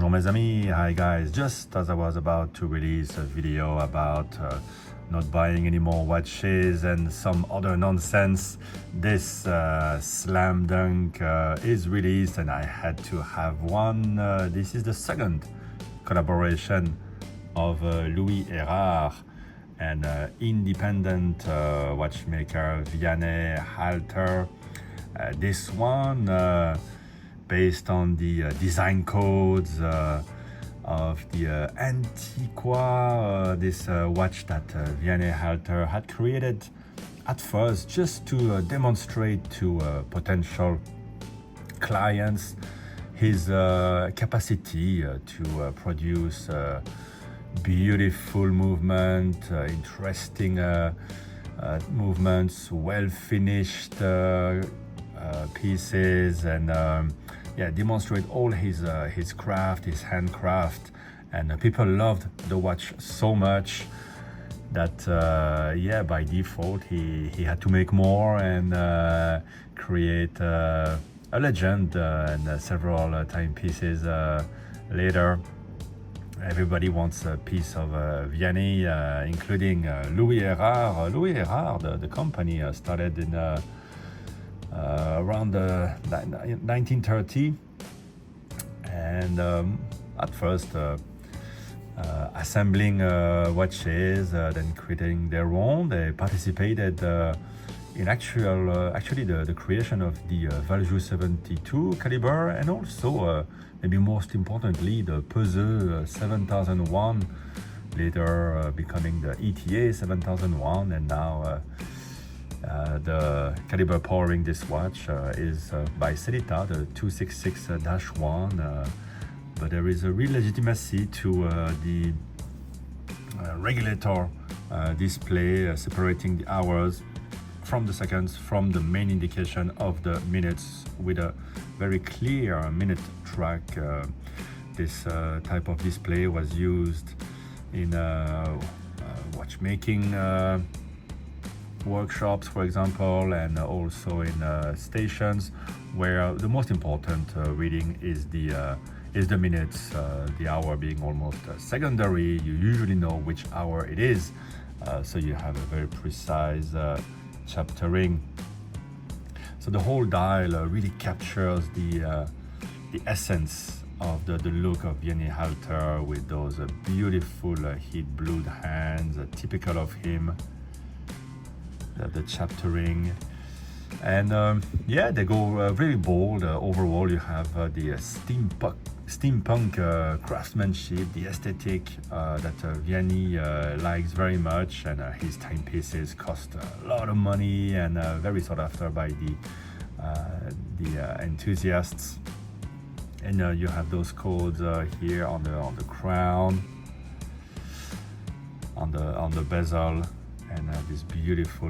Bonjour mes amis, hi guys. Just as I was about to release a video about not buying any more watches and some other nonsense, this slam dunk is released and I had to have one. This is the second collaboration of Louis Erard and independent watchmaker Vianney Halter. This one based on the design codes of the Antiqua, this watch that Vianney Halter had created at first just to demonstrate to potential clients his capacity to produce beautiful movement, interesting movements, well-finished pieces, and demonstrate all his craft, his handcraft, and people loved the watch so much that by default he had to make more and create a legend, and several timepieces later. Everybody wants a piece of Vianney, including Louis Erard. Louis Erard, the company, started in around 1930, and at first assembling watches, then creating their own. They participated in actually the creation of the Valjoux 72 caliber, and also maybe most importantly the Peseux 7001, later becoming the ETA 7001, and now the caliber powering this watch is by Celita, the 266-1, but there is a real legitimacy to the regulator display, separating the hours from the seconds from the main indication of the minutes with a very clear minute track. This type of display was used in watchmaking workshops, for example, and also in stations, where the most important reading is the minutes, the hour being almost secondary. You usually know which hour it is, so you have a very precise chaptering. So the whole dial really captures the essence of the look of Vianney Halter, with those beautiful heat-blued hands, typical of him. The chaptering, and they go very bold. Overall, you have the steampunk craftsmanship, the aesthetic that Vianney likes very much, and his timepieces cost a lot of money and very sought after by the enthusiasts. And you have those codes here on the crown, on the bezel, and this beautiful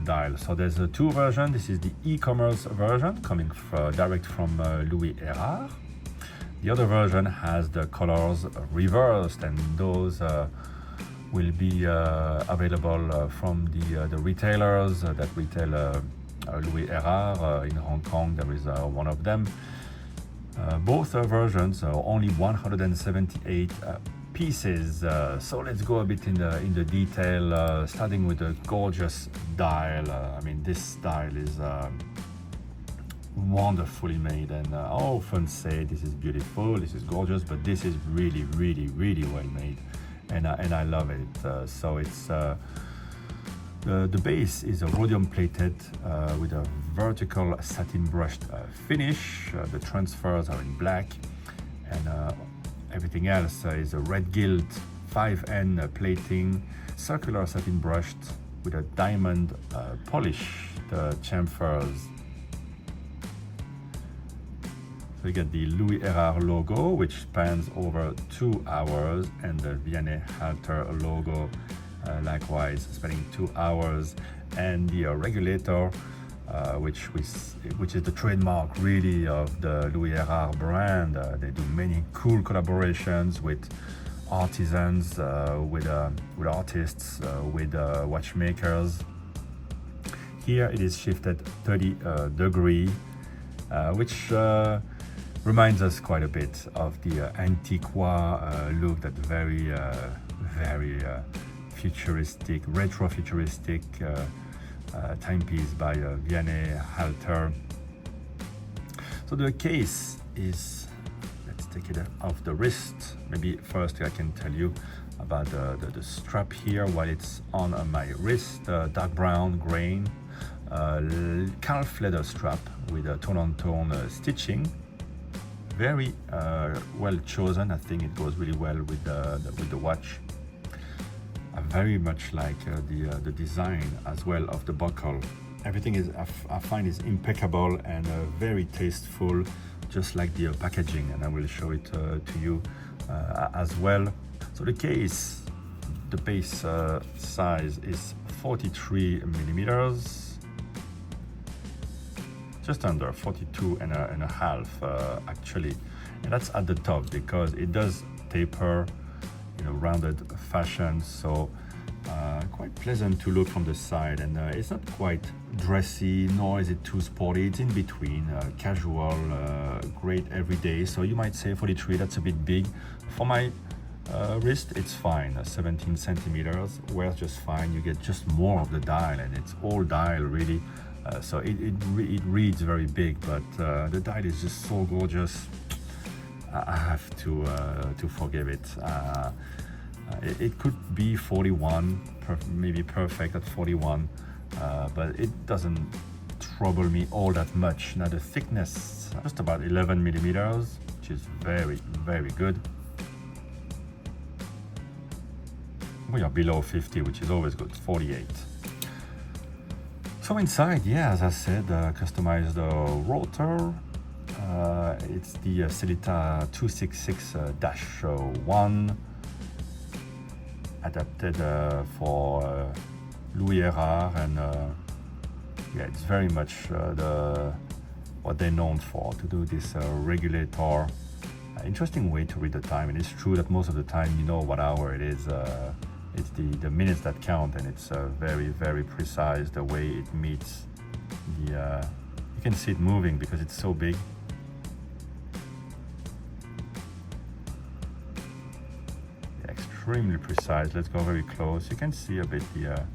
dial. So there's two versions. This is the e-commerce version coming direct from Louis Erard. The other version has the colors reversed, and those will be available from the retailers that retail Louis Erard in Hong Kong. There is one of them. Both versions are only 178 pieces. So let's go a bit in the detail, starting with the gorgeous dial. I mean, this dial is wonderfully made, and I often say this is beautiful, this is gorgeous, but this is really, really, really well made, and I love it. So it's the base is a rhodium plated with a vertical satin brushed finish. The transfers are in black, and everything else is a red gilt 5N plating, circular satin brushed with a diamond polish, the chamfers. So you get the Louis Erard logo, which spans over 2 hours, and the Vianney Halter logo, likewise spanning 2 hours, and the Regulator, which is the trademark really of the Louis Erard brand. They do many cool collaborations with artisans, with artists, with watchmakers. Here it is shifted 30 degree, which Reminds us quite a bit of the Antiqua look, that very futuristic, retro-futuristic timepiece by Vianney Halter. So the case is, let's take it off the wrist. Maybe first I can tell you about the strap here while it's on my wrist. Dark brown grain, calf leather strap with a tone-on-tone stitching. Very well chosen. I think it goes really well with the watch. I very much like the design as well of the buckle. Everything is, I find, is impeccable and very tasteful, just like the packaging, and I will show it to you as well. So the case, the base size is 43 millimeters, just under 42 and a half actually, and that's at the top because it does taper, you know, rounded fashion, so quite pleasant to look from the side, and it's not quite dressy nor is it too sporty. It's in between, casual, great everyday. So you might say 43, that's a bit big. For my wrist it's fine. 17 centimeters wears just fine. You get just more of the dial, and it's all dial really, so it reads very big, but the dial is just so gorgeous. I have to forgive it. It could be 41, maybe perfect at 41, but it doesn't trouble me all that much. Now the thickness, just about 11 millimeters, which is very, very good. We are below 50, which is always good, 48. So inside, yeah, as I said, customized rotor. It's the Celita 266-1, adapted for Louis Erard, and yeah, it's very much what they're known for, to do this regulator. Interesting way to read the time, and it's true that most of the time you know what hour it is. It's the minutes that count, and it's very, very precise the way it meets the. You can see it moving because it's so big. Extremely precise. Let's go very close. You can see a bit the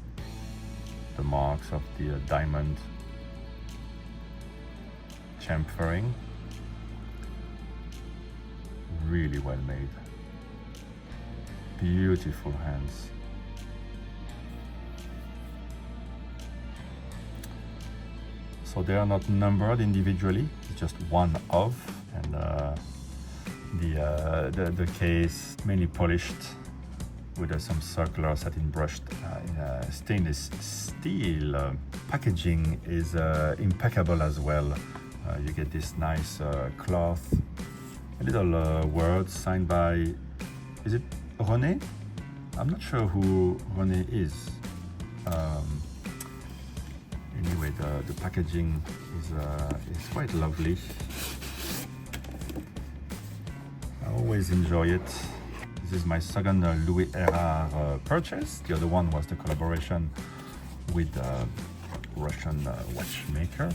marks of the diamond chamfering. Really well made. Beautiful hands. So they are not numbered individually. It's just one of, and the case mainly polished with some circular satin brushed in stainless steel. Packaging is impeccable as well. You get this nice cloth, a little word signed by, is it René? I'm not sure who René is. Anyway, the packaging is quite lovely. I always enjoy it. This is my second Louis Erard purchase. The other one was the collaboration with a Russian watchmaker.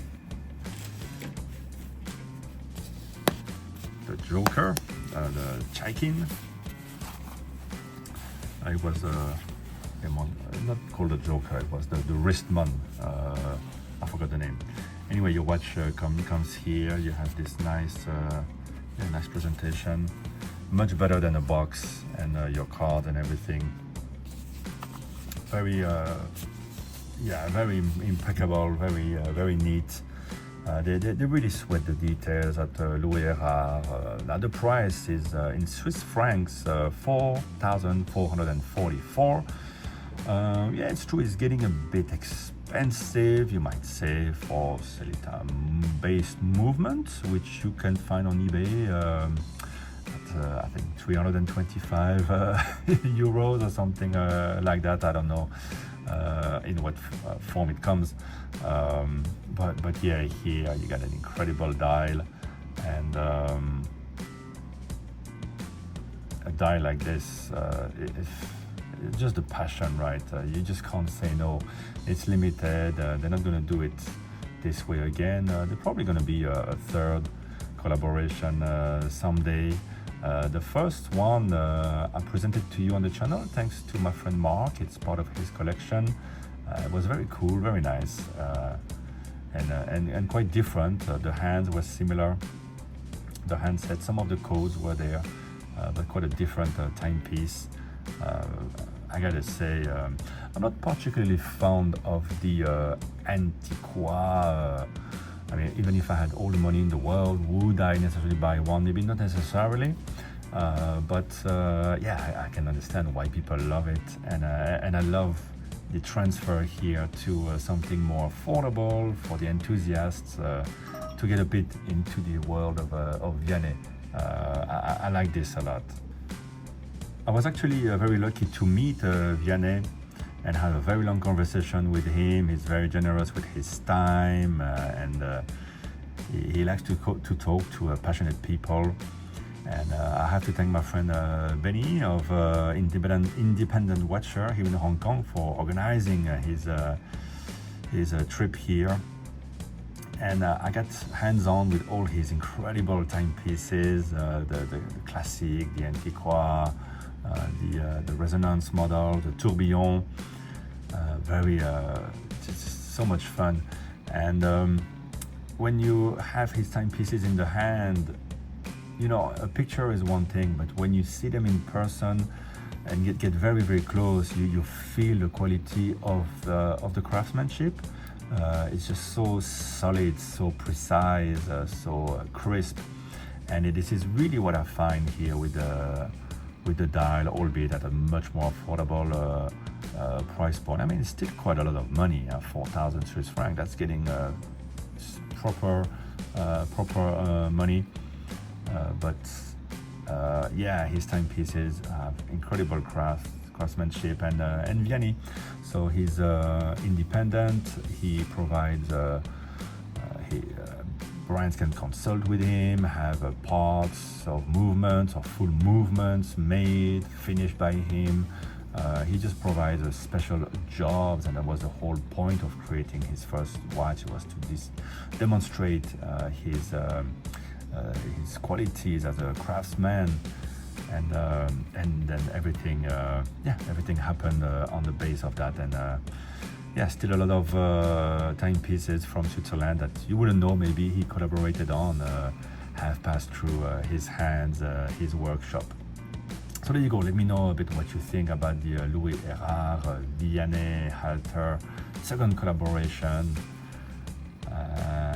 The Joker, the Chaikin. It was not called a Joker, it was the wristman. I forgot the name. Anyway, your watch comes here. You have this nice presentation. Much better than a box, and your card and everything. Very, very impeccable, very neat. They really sweat the details at Louis Erard. Now the price is in Swiss francs 4,444. Yeah, it's true, it's getting a bit expensive, you might say, for Celita-based movement, which you can find on eBay at I think 325 euros or something like that. I don't know in what form it comes, but yeah, here you got an incredible dial, and a dial like this, it's just a passion, right? You just can't say no. It's limited. They're not going to do it this way again. They're probably going to be a third collaboration someday. The first one I presented to you on the channel thanks to my friend Mark. It's part of his collection. It was very cool, very nice, and quite different. The hands were similar. The handset, some of the codes were there, but quite a different timepiece. I gotta say, I'm not particularly fond of the Antiqua. I mean, even if I had all the money in the world, would I necessarily buy one? Maybe not necessarily, but yeah, I can understand why people love it, and I love the transfer here to something more affordable for the enthusiasts to get a bit into the world of Vianney. I like this a lot. I was actually very lucky to meet Vianney and have a very long conversation with him. He's very generous with his time, and he likes to talk to passionate people. And I have to thank my friend Benny of Independent Watcher here in Hong Kong for organizing his trip here. And I got hands-on with all his incredible timepieces, the classic, the Antiqua, the resonance model, the tourbillon. It's so much fun. And when you have his timepieces in the hand, you know, a picture is one thing, but when you see them in person and get very, very close, you feel the quality of the craftsmanship. It's just so solid, so precise, so crisp, and this is really what I find here with the dial, albeit at a much more affordable price point. I mean, it's still quite a lot of money, 4,000 Swiss francs. That's getting proper money, but yeah, his timepieces have incredible craftsmanship, and Vianney. So he's independent. He provides. Brands can consult with him, have parts of movements or full movements made, finished by him. He just provides special jobs, and that was the whole point of creating his first watch, was to demonstrate his qualities as a craftsman. And then everything happened on the base of that, and yeah, still a lot of timepieces from Switzerland that you wouldn't know maybe he collaborated on have passed through his hands, his workshop. So there you go. Let me know a bit what you think about the Louis Erard, Vianney Halter second collaboration.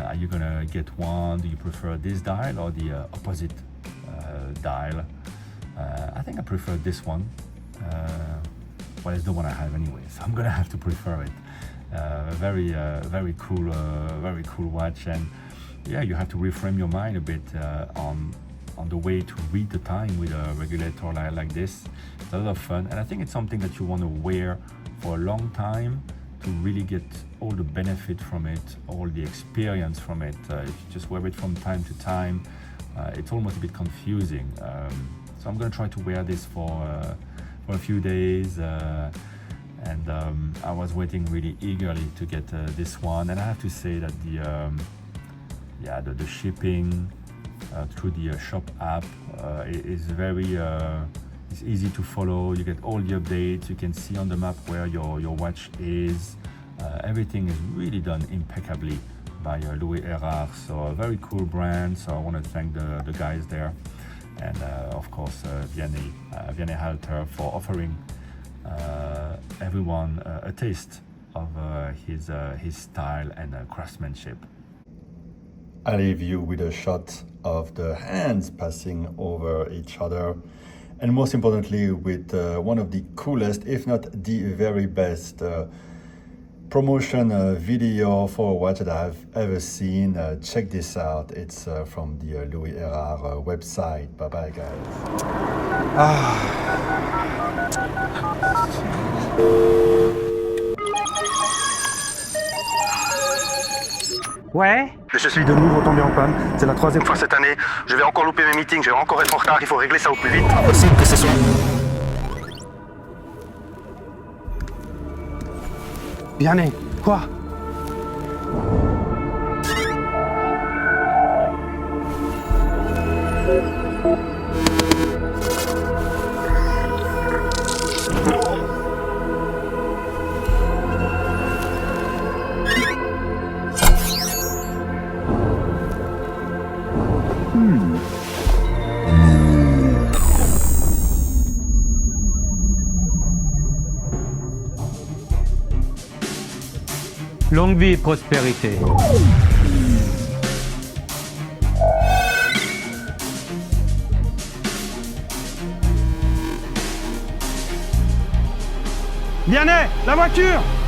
Are you gonna get one? Do you prefer this dial or the opposite dial? I think I prefer this one. Well, it's the one I have anyway, so I'm gonna have to prefer it. Very cool watch, and yeah, you have to reframe your mind a bit on the way to read the time with a regulator like this. It's a lot of fun, and I think it's something that you want to wear for a long time to really get all the benefit from it, all the experience from it. If you just wear it from time to time, it's almost a bit confusing. So I'm gonna try to wear this for a few days, and I was waiting really eagerly to get this one, and I have to say that the shipping through the shop app is very it's easy to follow. You get all the updates, you can see on the map where your watch is. Everything is really done impeccably by Louis Erard, so a very cool brand. So I want to thank the guys there, and of course Vianney Halter for offering everyone a taste of his style and craftsmanship. I leave you with a shot of the hands passing over each other, and most importantly with one of the coolest, if not the very best promotion video for a watch that I've ever seen. Check this out. It's from the Louis Erard website. Bye bye, guys. Ouais. Je suis de nouveau tombé en panne. C'est la 3e fois cette année. Je vais encore louper mes meetings, je vais encore être en retard. Il faut régler ça au plus vite. Impossible que ce soit... Vianney, quoi? Longue vie et prospérité. Vianney, la voiture!